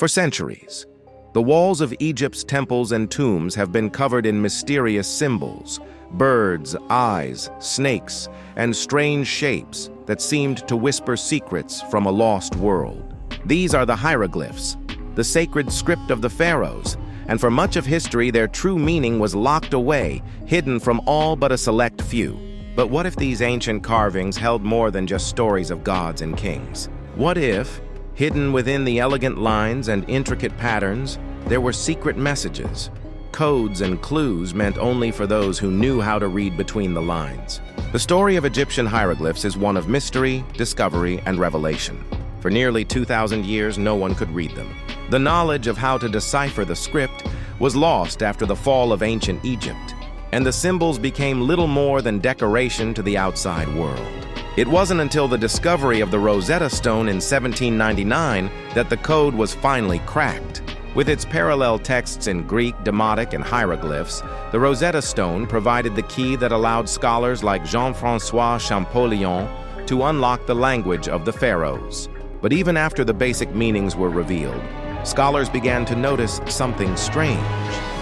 For centuries, the walls of Egypt's temples and tombs have been covered in mysterious symbols, birds, eyes, snakes, and strange shapes that seemed to whisper secrets from a lost world. These are the hieroglyphs, the sacred script of the pharaohs, and for much of history their true meaning was locked away, hidden from all but a select few. But what if these ancient carvings held more than just stories of gods and kings? What if, hidden within the elegant lines and intricate patterns, there were secret messages, codes and clues meant only for those who knew how to read between the lines? The story of Egyptian hieroglyphs is one of mystery, discovery, and revelation. For nearly 2,000 years, no one could read them. The knowledge of how to decipher the script was lost after the fall of ancient Egypt, and the symbols became little more than decoration to the outside world. It wasn't until the discovery of the Rosetta Stone in 1799 that the code was finally cracked. With its parallel texts in Greek, Demotic, and hieroglyphs, the Rosetta Stone provided the key that allowed scholars like Jean-François Champollion to unlock the language of the pharaohs. But even after the basic meanings were revealed, scholars began to notice something strange.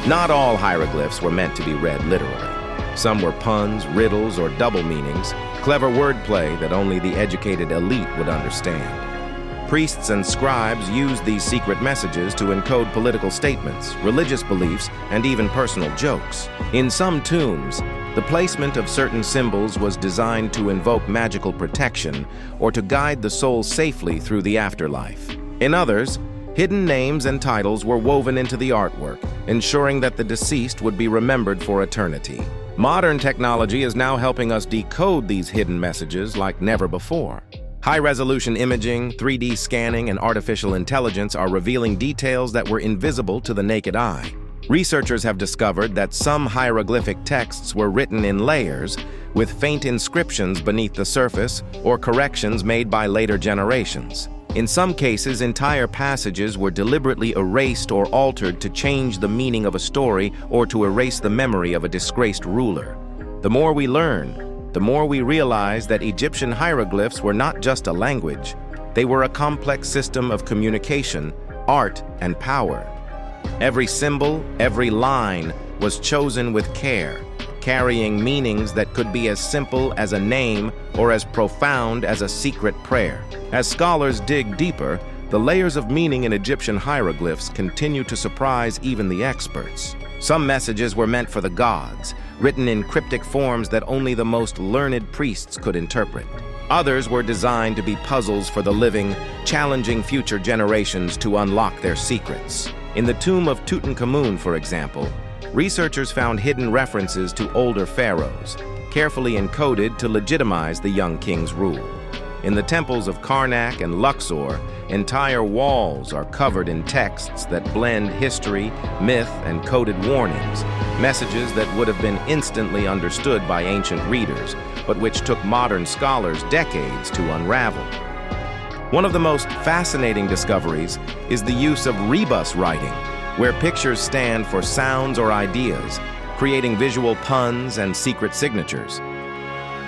Not all hieroglyphs were meant to be read literally. Some were puns, riddles, or double meanings, clever wordplay that only the educated elite would understand. Priests and scribes used these secret messages to encode political statements, religious beliefs, and even personal jokes. In some tombs, the placement of certain symbols was designed to invoke magical protection or to guide the soul safely through the afterlife. In others, hidden names and titles were woven into the artwork, ensuring that the deceased would be remembered for eternity. Modern technology is now helping us decode these hidden messages like never before. High-resolution imaging, 3D scanning, and artificial intelligence are revealing details that were invisible to the naked eye. Researchers have discovered that some hieroglyphic texts were written in layers, with faint inscriptions beneath the surface or corrections made by later generations. In some cases, entire passages were deliberately erased or altered to change the meaning of a story or to erase the memory of a disgraced ruler. The more we learn, the more we realize that Egyptian hieroglyphs were not just a language. They were a complex system of communication, art, and power. Every symbol, every line was chosen with care, carrying meanings that could be as simple as a name or as profound as a secret prayer. As scholars dig deeper, the layers of meaning in Egyptian hieroglyphs continue to surprise even the experts. Some messages were meant for the gods, written in cryptic forms that only the most learned priests could interpret. Others were designed to be puzzles for the living, challenging future generations to unlock their secrets. In the tomb of Tutankhamun, for example, researchers found hidden references to older pharaohs, carefully encoded to legitimize the young king's rule. In the temples of Karnak and Luxor, entire walls are covered in texts that blend history, myth, and coded warnings, messages that would have been instantly understood by ancient readers, but which took modern scholars decades to unravel. One of the most fascinating discoveries is the use of rebus writing, where pictures stand for sounds or ideas, creating visual puns and secret signatures.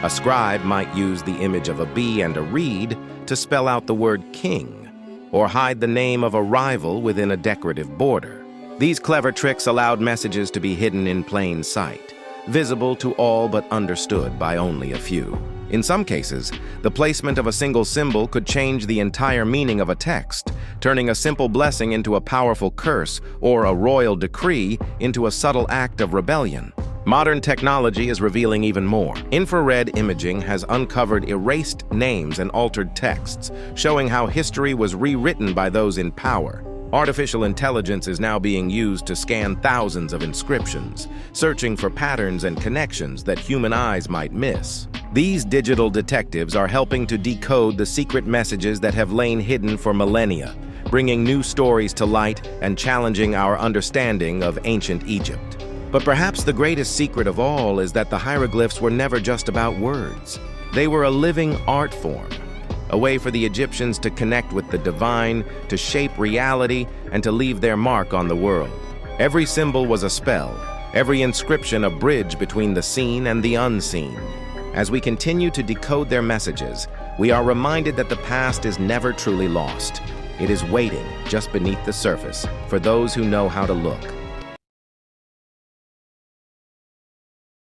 A scribe might use the image of a bee and a reed to spell out the word king, or hide the name of a rival within a decorative border. These clever tricks allowed messages to be hidden in plain sight, visible to all but understood by only a few. In some cases, the placement of a single symbol could change the entire meaning of a text, turning a simple blessing into a powerful curse or a royal decree into a subtle act of rebellion. Modern technology is revealing even more. Infrared imaging has uncovered erased names and altered texts, showing how history was rewritten by those in power. Artificial intelligence is now being used to scan thousands of inscriptions, searching for patterns and connections that human eyes might miss. These digital detectives are helping to decode the secret messages that have lain hidden for millennia, bringing new stories to light and challenging our understanding of ancient Egypt. But perhaps the greatest secret of all is that the hieroglyphs were never just about words. They were a living art form, a way for the Egyptians to connect with the divine, to shape reality, and to leave their mark on the world. Every symbol was a spell, every inscription a bridge between the seen and the unseen. As we continue to decode their messages, we are reminded that the past is never truly lost, It is waiting just beneath the surface for those who know how to look.